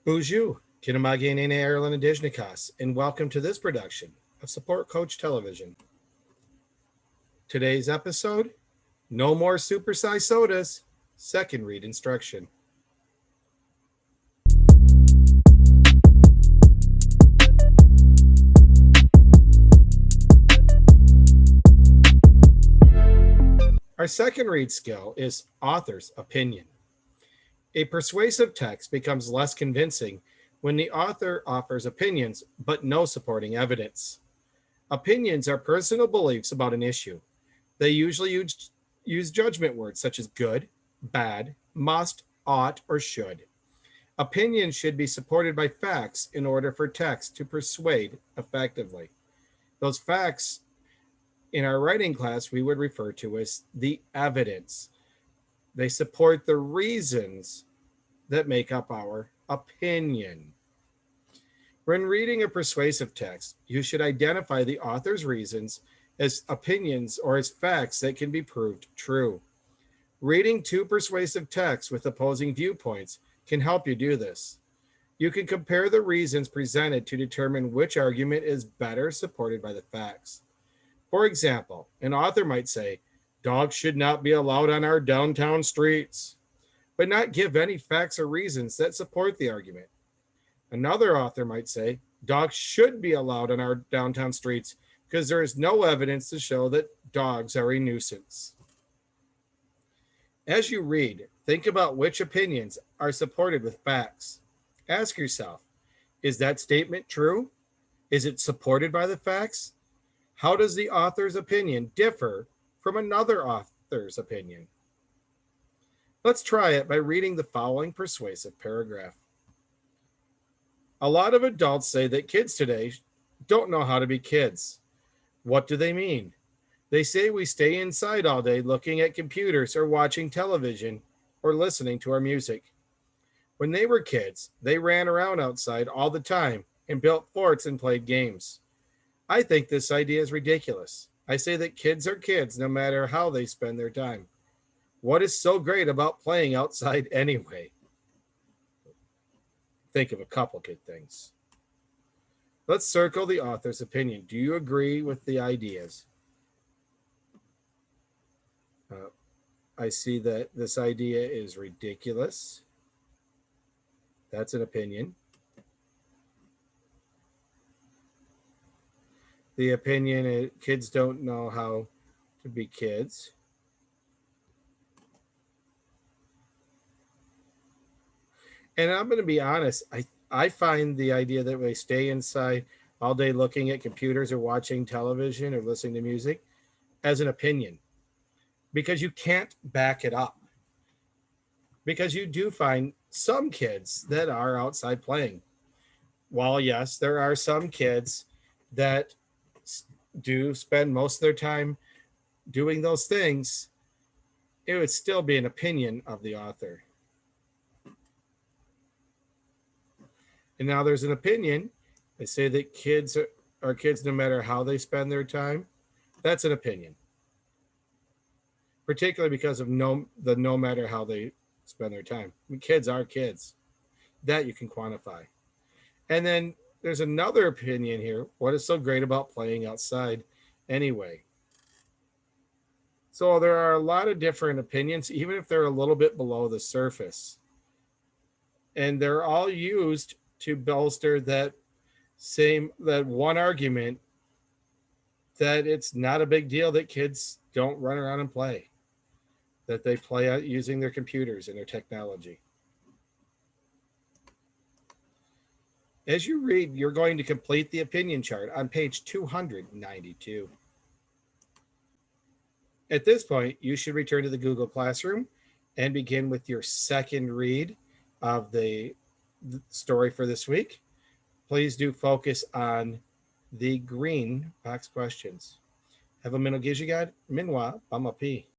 Bonjour, Kinamagi Nene Ireland Adijnikas, and welcome to this production of Support Coach Television. Today's episode, No More Supersized Sodas, second read instruction. Our second read skill is author's opinion. A persuasive text becomes less convincing when the author offers opinions but no supporting evidence. Opinions are personal beliefs about an issue. They usually use judgment words such as good, bad, must, ought, or should. Opinions should be supported by facts in order for text to persuade effectively. Those facts in our writing class we would refer to as the evidence. They support the reasons that make up our opinion. When reading a persuasive text, you should identify the author's reasons as opinions or as facts that can be proved true. Reading two persuasive texts with opposing viewpoints can help you do this. You can compare the reasons presented to determine which argument is better supported by the facts. For example, an author might say, dogs should not be allowed on our downtown streets, but not give any facts or reasons that support the argument. Another author might say, dogs should be allowed on our downtown streets because there is no evidence to show that dogs are a nuisance. As you read, think about which opinions are supported with facts. Ask yourself, is that statement true? Is it supported by the facts? How does the author's opinion differ from another author's opinion? Let's try it by reading the following persuasive paragraph. A lot of adults say that kids today don't know how to be kids. What do they mean? They say we stay inside all day looking at computers or watching television or listening to our music. When they were kids, they ran around outside all the time and built forts and played games. I think this idea is ridiculous. I say that kids are kids no matter how they spend their time. What is so great about playing outside anyway? Think of a couple good things. Let's circle the author's opinion. Do you agree with the ideas? I see that this idea is ridiculous. That's an opinion. The opinion is kids don't know how to be kids. And I'm going to be honest, I find the idea that we stay inside all day looking at computers or watching television or listening to music as an opinion because you can't back it up. Because you do find some kids that are outside playing. While, yes, there are some kids that do spend most of their time doing those things, it would still be an opinion of the author. And now there's an opinion. They say that kids are kids no matter how they spend their time. That's an opinion. Particularly because of no matter how they spend their time. I mean, kids are kids. That you can quantify. And then there's another opinion here. What is so great about playing outside anyway? So there are a lot of different opinions, even if they're a little bit below the surface. And they're all used to bolster that one argument that it's not a big deal that kids don't run around and play, that they play out using their computers and their technology. As you read, you're going to complete the opinion chart on page 292. At this point, you should return to the Google Classroom and begin with your second read of the story for this week. Please do focus on the green box questions. Have a minute, Gijigad. Minwa, Bamapi.